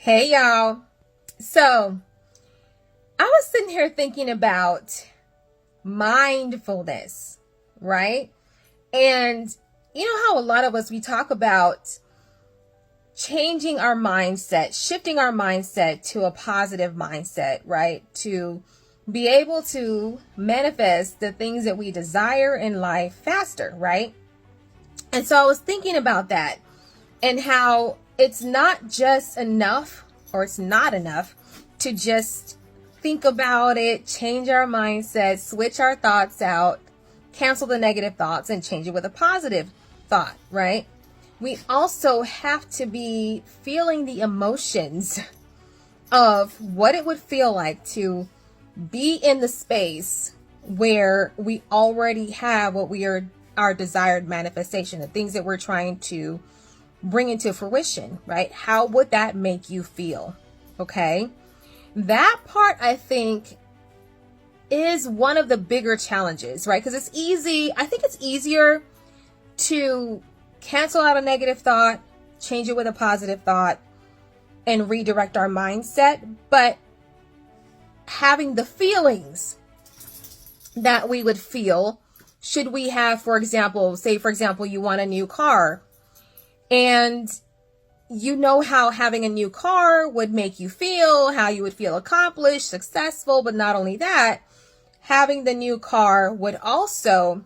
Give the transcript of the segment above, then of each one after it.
Hey y'all. So I was sitting here thinking about mindfulness, right? And you know how a lot of us, we talk about changing our mindset, shifting our mindset to a positive mindset, right? To be able to manifest the things that we desire in life faster, right? And so I was thinking about that and how it's not just enough, or it's not enough to just think about it, change our mindset, switch our thoughts out, cancel the negative thoughts and change it with a positive thought, right? We also have to be feeling the emotions of what it would feel like to be in the space where we already have what we are, our desired manifestation, the things that we're trying to bring into fruition, right? How would that make you feel? Okay. That part, I think, is one of the bigger challenges, right? Because it's easy. I think it's easier to cancel out a negative thought, change it with a positive thought, and redirect our mindset. But having the feelings that we would feel should we have, for example, you want a new car, and you know how having a new car would make you feel, how you would feel accomplished, successful. But not only that, having the new car would also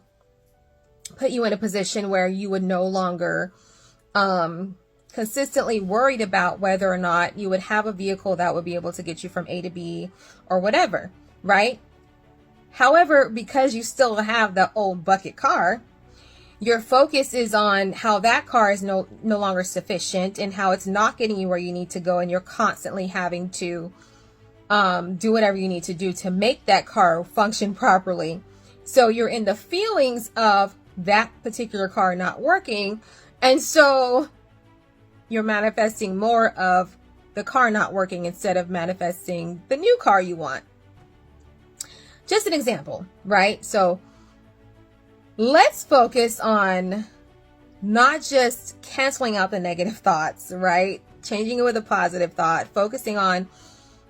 put you in a position where you would no longer consistently worried about whether or not you would have a vehicle that would be able to get you from A to B or whatever, right? However, because you still have the old bucket car, your focus is on how that car is no longer sufficient and how it's not getting you where you need to go. And you're constantly having to do whatever you need to do to make that car function properly. So you're in the feelings of that particular car not working. And so you're manifesting more of the car not working instead of manifesting the new car you want. Just an example, right? So let's focus on not just canceling out the negative thoughts, right? Changing it with a positive thought, focusing on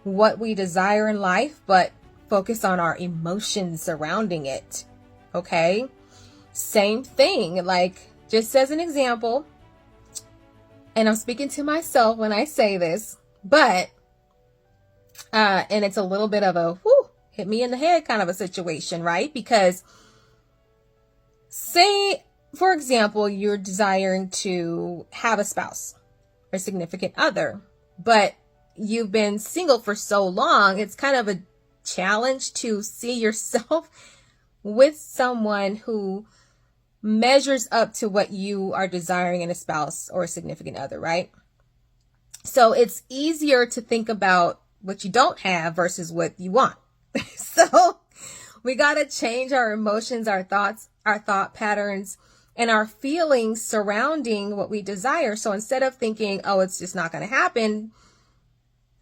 what we desire in life, but focus on our emotions surrounding it. Okay. Same thing, like just as an example, and I'm speaking to myself when I say this, but, and it's a little bit of a hit me in the head kind of a situation, right? Because say, for example, you're desiring to have a spouse or significant other, but you've been single for so long, it's kind of a challenge to see yourself with someone who measures up to what you are desiring in a spouse or a significant other, right? So it's easier to think about what you don't have versus what you want. So we got to change our emotions, our thoughts, our thought patterns, and our feelings surrounding what we desire. So instead of thinking, oh, it's just not going to happen,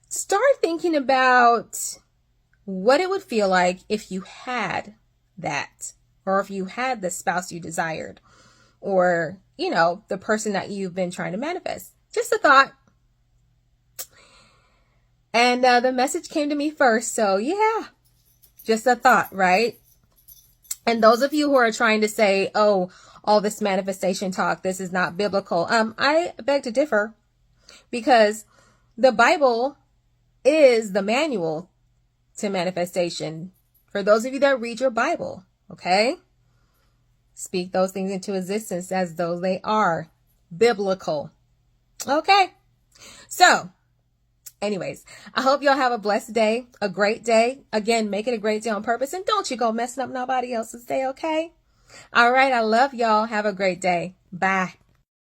start thinking about what it would feel like if you had that, or if you had the spouse you desired, or, you know, the person that you've been trying to manifest. Just a thought. And the message came to me first. So yeah, just a thought, right? And those of you who are trying to say, oh, all this manifestation talk, this is not biblical. I beg to differ, because the Bible is the manual to manifestation. For those of you that read your Bible, okay? Speak those things into existence as though they are biblical. Okay. So anyways, I hope y'all have a blessed day, a great day. Again, make it a great day on purpose. And don't you go messing up nobody else's day, okay? All right. I love y'all. Have a great day. Bye.